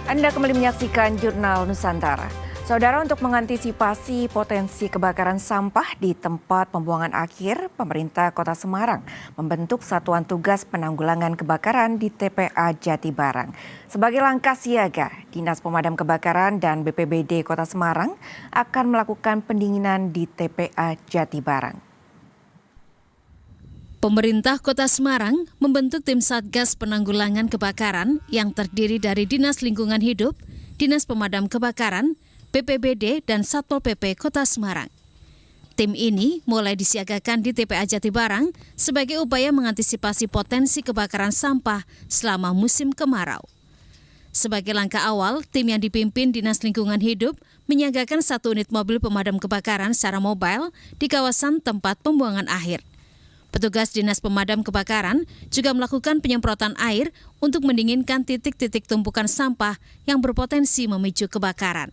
Anda kembali menyaksikan Jurnal Nusantara. Saudara, untuk mengantisipasi potensi kebakaran sampah di tempat pembuangan akhir, pemerintah Kota Semarang membentuk Satuan Tugas Penanggulangan Kebakaran di TPA Jatibarang. Sebagai langkah siaga, Dinas Pemadam Kebakaran dan BPBD Kota Semarang akan melakukan pendinginan di TPA Jatibarang. Pemerintah Kota Semarang membentuk tim Satgas Penanggulangan Kebakaran yang terdiri dari Dinas Lingkungan Hidup, Dinas Pemadam Kebakaran, BPBD, dan Satpol PP Kota Semarang. Tim ini mulai disiagakan di TPA Jatibarang sebagai upaya mengantisipasi potensi kebakaran sampah selama musim kemarau. Sebagai langkah awal, tim yang dipimpin Dinas Lingkungan Hidup menyiagakan 1 unit mobil pemadam kebakaran secara mobile di kawasan tempat pembuangan akhir. Petugas Dinas Pemadam Kebakaran juga melakukan penyemprotan air untuk mendinginkan titik-titik tumpukan sampah yang berpotensi memicu kebakaran.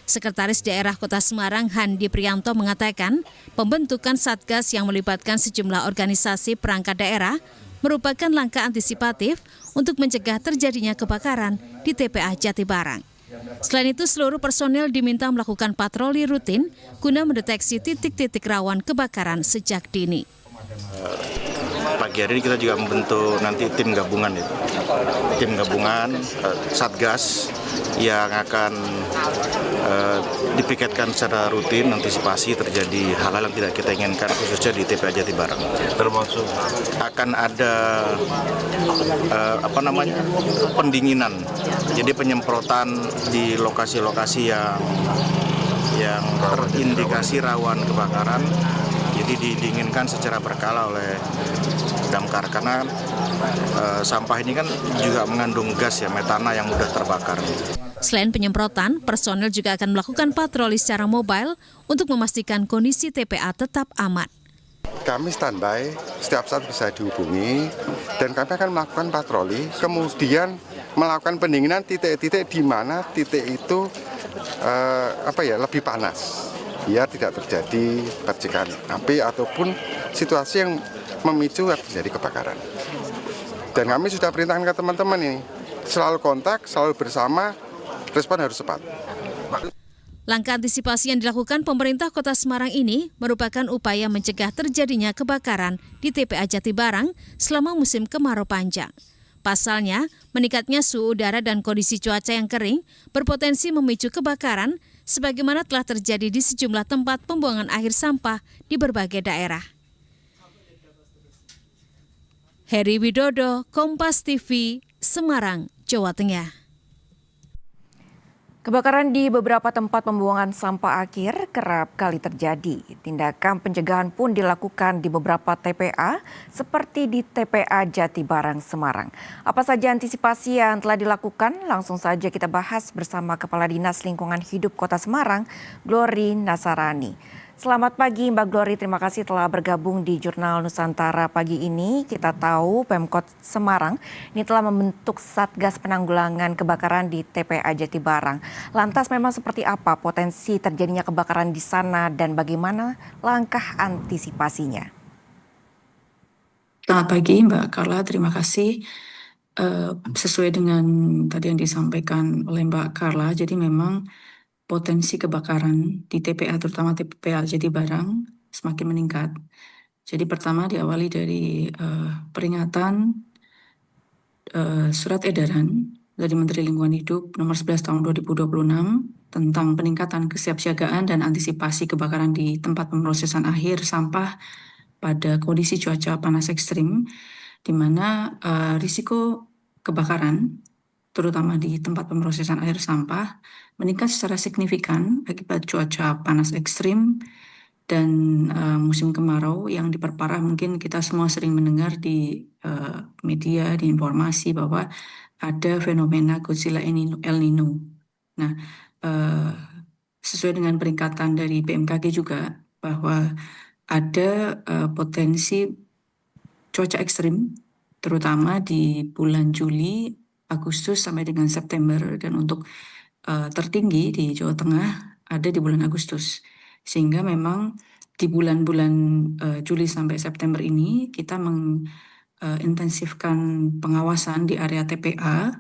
Sekretaris Daerah Kota Semarang Handi Prianto mengatakan, pembentukan Satgas yang melibatkan sejumlah organisasi perangkat daerah merupakan langkah antisipatif untuk mencegah terjadinya kebakaran di TPA Jatibarang. Selain itu, seluruh personel diminta melakukan patroli rutin guna mendeteksi titik-titik rawan kebakaran sejak dini. Pagi hari ini kita juga membentuk nanti tim gabungan Satgas yang akan dipiketkan secara rutin antisipasi terjadi hal-hal yang tidak kita inginkan khususnya di TPA Jatibarang. Termasuk akan ada pendinginan, jadi penyemprotan di lokasi-lokasi yang terindikasi rawan kebakaran. Jadi didinginkan secara berkala oleh damkar karena sampah ini kan juga mengandung gas metana yang mudah terbakar. Selain penyemprotan, personel juga akan melakukan patroli secara mobile untuk memastikan kondisi TPA tetap aman. Kami standby, setiap saat bisa dihubungi dan kami akan melakukan patroli, kemudian melakukan pendinginan titik-titik di mana titik itu lebih panas, biar tidak terjadi percikan api ataupun situasi yang memicu terjadi kebakaran. Dan kami sudah perintahkan ke teman-teman ini, selalu kontak, selalu bersama, respon harus cepat. Langkah antisipasi yang dilakukan pemerintah Kota Semarang ini merupakan upaya mencegah terjadinya kebakaran di TPA Jatibarang selama musim kemarau panjang. Pasalnya, meningkatnya suhu udara dan kondisi cuaca yang kering berpotensi memicu kebakaran sebagaimana telah terjadi di sejumlah tempat pembuangan akhir sampah di berbagai daerah. Heri Widodo, Kompas TV, Semarang, Jawa Tengah. Kebakaran di beberapa tempat pembuangan sampah akhir kerap kali terjadi. Tindakan pencegahan pun dilakukan di beberapa TPA seperti di TPA Jatibarang, Semarang. Apa saja antisipasi yang telah dilakukan? Langsung saja kita bahas bersama Kepala Dinas Lingkungan Hidup Kota Semarang, Glory Nasarani. Selamat pagi Mbak Glory, terima kasih telah bergabung di Jurnal Nusantara pagi ini. Kita tahu Pemkot Semarang ini telah membentuk Satgas Penanggulangan Kebakaran di TPA Jatibarang. Lantas memang seperti apa potensi terjadinya kebakaran di sana dan bagaimana langkah antisipasinya? Selamat pagi Mbak Carla, terima kasih. Sesuai dengan tadi yang disampaikan oleh Mbak Carla, jadi memang potensi kebakaran di TPA, terutama TPA Jatibarang, semakin meningkat. Jadi pertama diawali dari peringatan surat edaran dari Menteri Lingkungan Hidup nomor 11 tahun 2026 tentang peningkatan kesiapsiagaan dan antisipasi kebakaran di tempat pemrosesan akhir sampah pada kondisi cuaca panas ekstrim, di mana risiko kebakaran terutama di tempat pemrosesan air sampah, meningkat secara signifikan akibat cuaca panas ekstrim dan musim kemarau yang diperparah. Mungkin kita semua sering mendengar di media, di informasi bahwa ada fenomena Godzilla El Nino. Nah, sesuai dengan peringatan dari BMKG juga bahwa ada potensi cuaca ekstrim, terutama di bulan Juli, Agustus sampai dengan September, dan untuk tertinggi di Jawa Tengah ada di bulan Agustus. Sehingga memang di bulan-bulan Juli sampai September ini kita mengintensifkan pengawasan di area TPA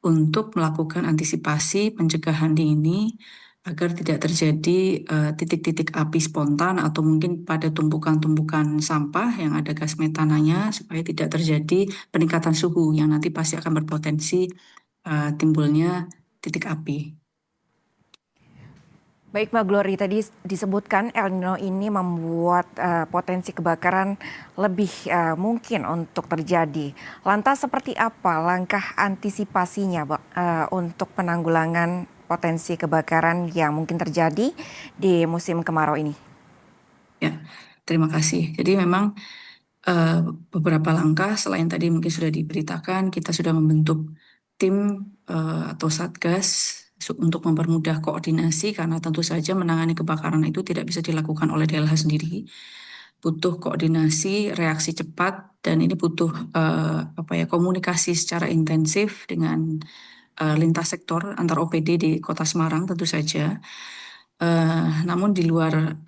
untuk melakukan antisipasi pencegahan dini agar tidak terjadi titik-titik api spontan atau mungkin pada tumpukan-tumpukan sampah yang ada gas metananya, supaya tidak terjadi peningkatan suhu yang nanti pasti akan berpotensi timbulnya titik api. Baik Mbak Glory, tadi disebutkan El Nino ini membuat potensi kebakaran lebih mungkin untuk terjadi. Lantas seperti apa langkah antisipasinya Mbak, untuk penanggulangan potensi kebakaran yang mungkin terjadi di musim kemarau ini? Ya, terima kasih. Jadi memang beberapa langkah selain tadi mungkin sudah diberitakan, kita sudah membentuk tim atau satgas untuk mempermudah koordinasi, karena tentu saja menangani kebakaran itu tidak bisa dilakukan oleh DLH sendiri. Butuh koordinasi, reaksi cepat, dan ini butuh komunikasi secara intensif dengan lintas sektor antar OPD di Kota Semarang tentu saja. Namun di luar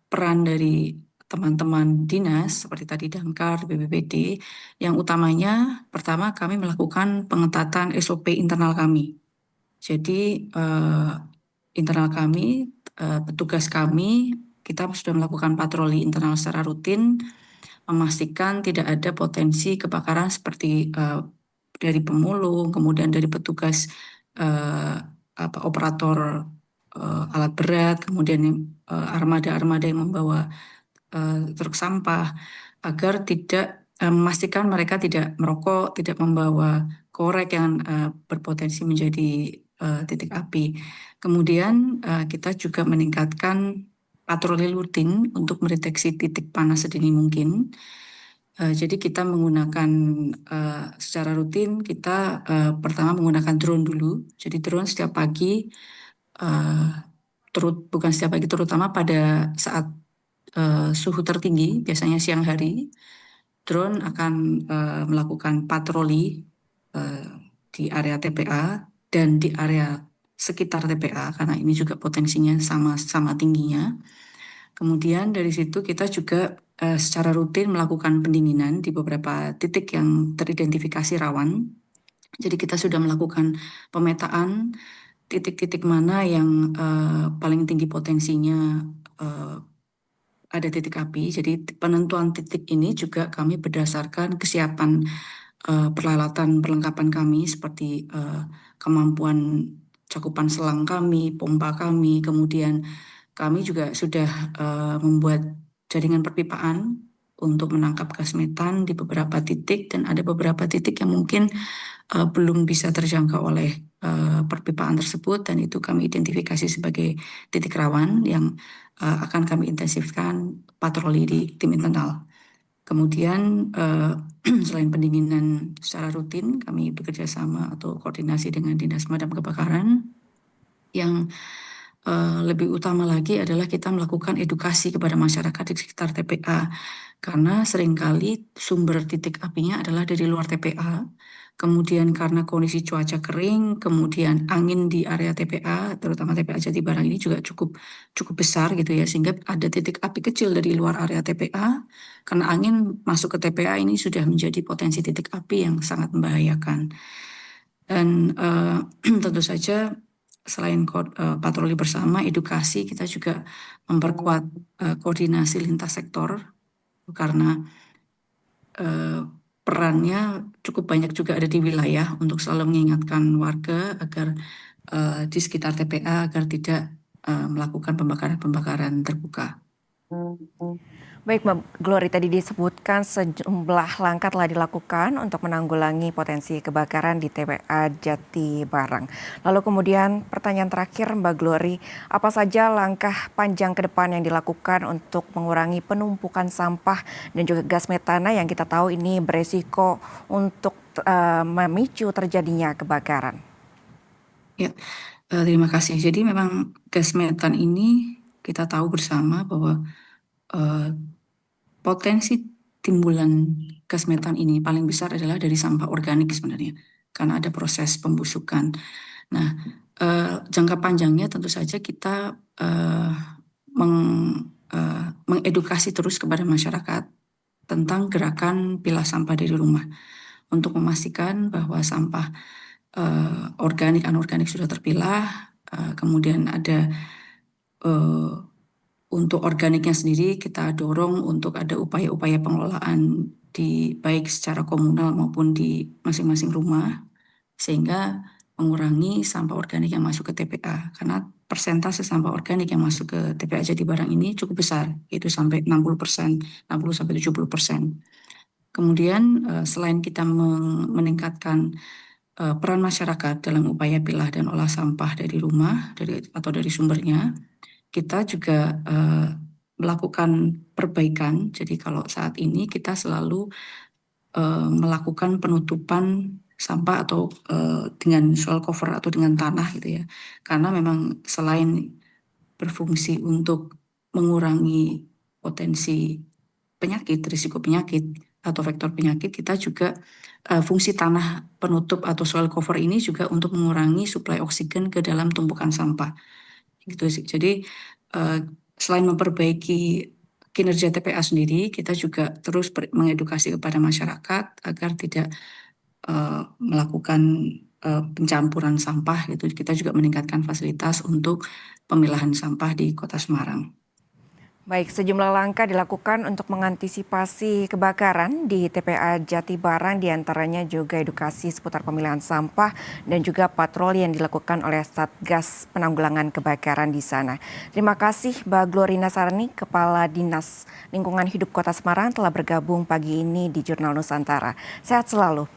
peran dari teman-teman dinas seperti tadi Damkar, BPBD, yang utamanya pertama kami melakukan pengetatan SOP internal kami. Jadi internal kami, petugas kami, kita sudah melakukan patroli internal secara rutin, memastikan tidak ada potensi kebakaran seperti dari pemulung, kemudian dari petugas operator alat berat, kemudian armada-armada yang membawa truk sampah, agar tidak memastikan mereka tidak merokok, tidak membawa korek yang berpotensi menjadi titik api. Kemudian kita juga meningkatkan patroli rutin untuk mendeteksi titik panas sedini mungkin. Jadi kita menggunakan secara rutin, kita pertama menggunakan drone dulu. Jadi drone setiap pagi, bukan setiap pagi, terutama pada saat suhu tertinggi, biasanya siang hari, drone akan melakukan patroli di area TPA dan di area sekitar TPA, karena ini juga potensinya sama tingginya. Kemudian dari situ kita juga secara rutin melakukan pendinginan di beberapa titik yang teridentifikasi rawan. Jadi kita sudah melakukan pemetaan titik-titik mana yang paling tinggi potensinya ada titik api. Jadi penentuan titik ini juga kami berdasarkan kesiapan peralatan perlengkapan kami seperti kemampuan cakupan selang kami, pompa kami, kemudian kami juga sudah membuat jaringan perpipaan untuk menangkap gas metan di beberapa titik, dan ada beberapa titik yang mungkin belum bisa terjangkau oleh perpipaan tersebut, dan itu kami identifikasi sebagai titik rawan yang akan kami intensifkan patroli di tim internal. Kemudian selain pendinginan secara rutin, kami bekerja sama atau koordinasi dengan Dinas Pemadam Kebakaran. Yang lebih utama lagi adalah kita melakukan edukasi kepada masyarakat di sekitar TPA, karena seringkali sumber titik apinya adalah dari luar TPA. Kemudian karena kondisi cuaca kering, kemudian angin di area TPA, terutama TPA Jatibarang ini juga cukup besar gitu ya, sehingga ada titik api kecil dari luar area TPA. Karena angin masuk ke TPA ini sudah menjadi potensi titik api yang sangat membahayakan. Dan tentu saja selain patroli bersama, edukasi, kita juga memperkuat koordinasi lintas sektor, karena perannya cukup banyak juga ada di wilayah untuk selalu mengingatkan warga agar di sekitar TPA agar tidak melakukan pembakaran-pembakaran terbuka. Baik Mbak Glory, tadi disebutkan sejumlah langkah telah dilakukan untuk menanggulangi potensi kebakaran di TPA Jatibarang. Lalu kemudian pertanyaan terakhir Mbak Glory, apa saja langkah panjang ke depan yang dilakukan untuk mengurangi penumpukan sampah dan juga gas metana yang kita tahu ini beresiko untuk memicu terjadinya kebakaran? Ya, terima kasih. Jadi memang gas metan ini kita tahu bersama bahwa potensi timbulan gas metan ini paling besar adalah dari sampah organik sebenarnya, karena ada proses pembusukan. Nah, jangka panjangnya tentu saja kita mengedukasi terus kepada masyarakat tentang gerakan pilah sampah dari rumah, untuk memastikan bahwa sampah organik, anorganik sudah terpilah. Kemudian ada untuk organiknya sendiri kita dorong untuk ada upaya-upaya pengelolaan baik secara komunal maupun di masing-masing rumah, sehingga mengurangi sampah organik yang masuk ke TPA. Karena persentase sampah organik yang masuk ke TPA Jatibarang ini cukup besar, yaitu sampai 60%, 60-70%. Kemudian selain kita meningkatkan peran masyarakat dalam upaya pilah dan olah sampah dari rumah atau dari sumbernya, kita juga melakukan perbaikan. Jadi kalau saat ini kita selalu melakukan penutupan sampah atau dengan soil cover atau dengan tanah gitu ya. Karena memang selain berfungsi untuk mengurangi potensi penyakit, risiko penyakit atau vektor penyakit, kita juga fungsi tanah penutup atau soil cover ini juga untuk mengurangi suplai oksigen ke dalam tumpukan sampah. Gitu sih. Jadi selain memperbaiki kinerja TPA sendiri, kita juga terus mengedukasi kepada masyarakat agar tidak melakukan pencampuran sampah gitu. Kita juga meningkatkan fasilitas untuk pemilahan sampah di Kota Semarang. Baik, sejumlah langkah dilakukan untuk mengantisipasi kebakaran di TPA Jatibarang, diantaranya juga edukasi seputar pemilahan sampah dan juga patroli yang dilakukan oleh Satgas Penanggulangan Kebakaran di sana. Terima kasih Mbak Glorina Sarni, Kepala Dinas Lingkungan Hidup Kota Semarang telah bergabung pagi ini di Jurnal Nusantara. Sehat selalu.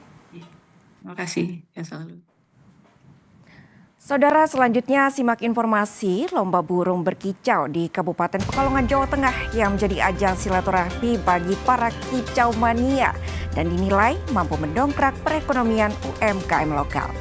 Terima kasih, ya selalu. Saudara, selanjutnya simak informasi lomba burung berkicau di Kabupaten Pekalongan, Jawa Tengah yang menjadi ajang silaturahmi bagi para kicau mania dan dinilai mampu mendongkrak perekonomian UMKM lokal.